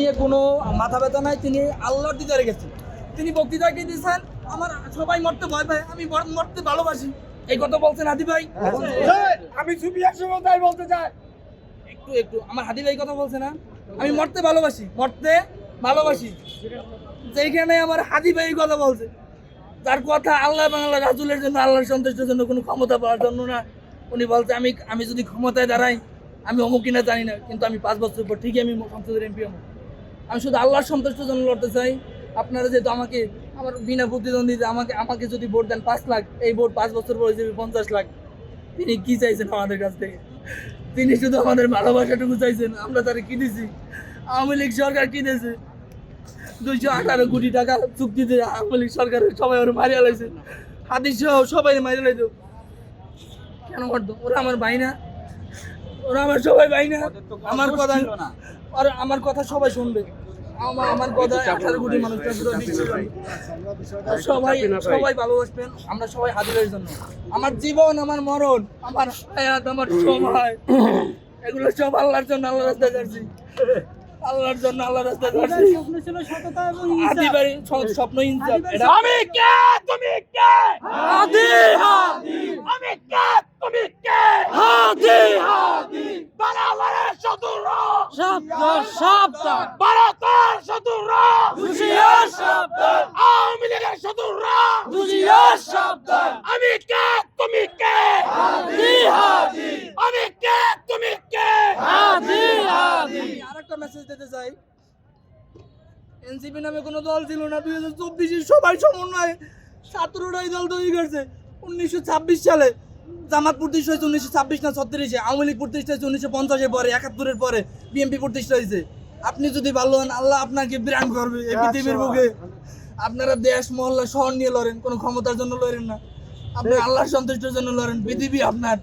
নিয়ে কোনো মাথা ব্যথা নাই, তিনি আল্লাহর দিদারে গেছেন। তিনি বক্তৃতা কি দিয়েছেন, আমার সবাই মরতে ভয় পায়, আমি মরতে ভালোবাসি, এই কথা বলছেন হাদি ভাই। আমি সুফি একসময় তাই বলতে চাই। একটু আমার হাদি ভাই কথা বলছে না, আমি মরতে ভালোবাসি, মরতে ভালোবাসি। যেখানে আমার হাদি ভাই কথা বলছে, তার কথা আল্লাহ এবং আল্লাহ রাসূলের জন্য, আল্লাহর সন্তুষ্টির জন্য, কোনো ক্ষমতা পাওয়ার জন্য না। উনি বলছে আমি যদি ক্ষমতায় দাঁড়াই, আমি অমুক কিনা জানি না, কিন্তু আমি 5 বছর পর ঠিকই আমি সংসদের এমপি হব। আমি শুধু আল্লাহর সন্তুষ্টির জন্য লড়তে চাই। আপনারা যেহেতু আমার বিনা প্রতিদ্বন্দ্বিতা আমাকে যদি ভোট দেন 5 লাখ, এই ভোট 5 বছর পর হয়ে যাবে 50 লাখ। তিনি কি চাইছেন আমাদের কাছ থেকে? তিনি শুধু আমাদের ভালোবাসাটুকু চাইছেন। আমরা তারা কি দিছি? আওয়ামী লীগ সরকার কি দিয়েছে? 218 কোটি টাকা চুক্তিতে আওয়ামী লীগ সরকারের সবাই ওরা মারিয়া লাইছে, হাদিস সহ সবাই মারিয়া লাইতো। কেন করতো? ওরা আমার ভাই না? ওরা আমার সবাই ভাই না? আমার কথা সবাই শুনবে। আমার কথা 18 কোটি মানুষটা পুরো সবাই ভালোবাসবেন। আমরা সবাই হাজিরের জন্য, আমার জীবন, আমার মরণ, আমার হায়াত, আমার সময়, এগুলো সব আল্লাহর জন্য, আল্লাহর রাস্তায় যাচ্ছি, আল্লাহর জন্য, আল্লাহর রাস্তায় যাচ্ছি। স্বপ্ন ছিল সততা এবং হাদি ভাই স্বপ্ন ইনসাফ। আমি কে তুমি কে? হাদি আমি কে তুমি কে? হাদি বানাওয়ারের শত্রু শব্দ ভারতের শত্রু হুঁশিয়ার শব্দ আওয়ামী লীগের শত্রু হুঁশিয়ার শব্দ আমি কে তুমি কে? হাদি আমি কে তুমি কে? হাদি আমি আরেকটা মেসেজ দিতে চাই। এনসিপি নামে কোনো দল ছিল না। 2024 সবাই সমন্বয়ে ছাত্ররাই দল তৈরি করছে। 1926 সালে জামাত প্রতিষ্ঠা হয়েছে, 1926 না 36-এ। আওয়ামী লীগ প্রতিষ্ঠা হয়েছে 1950-এর পরে, 71-এর পরে বিএনপি প্রতিষ্ঠা হয়েছে। আপনি যদি ভালো হন, আল্লাহ আপনাকে বিরান করবে এই পৃথিবীর বুকে। আপনারা দেশ, মহল্লা, শহর নিয়ে লড়েন, কোনো ক্ষমতার জন্য লড়েন না। আপনি আল্লাহর সন্তুষ্টির জন্য লড়েন, পৃথিবী আপনার।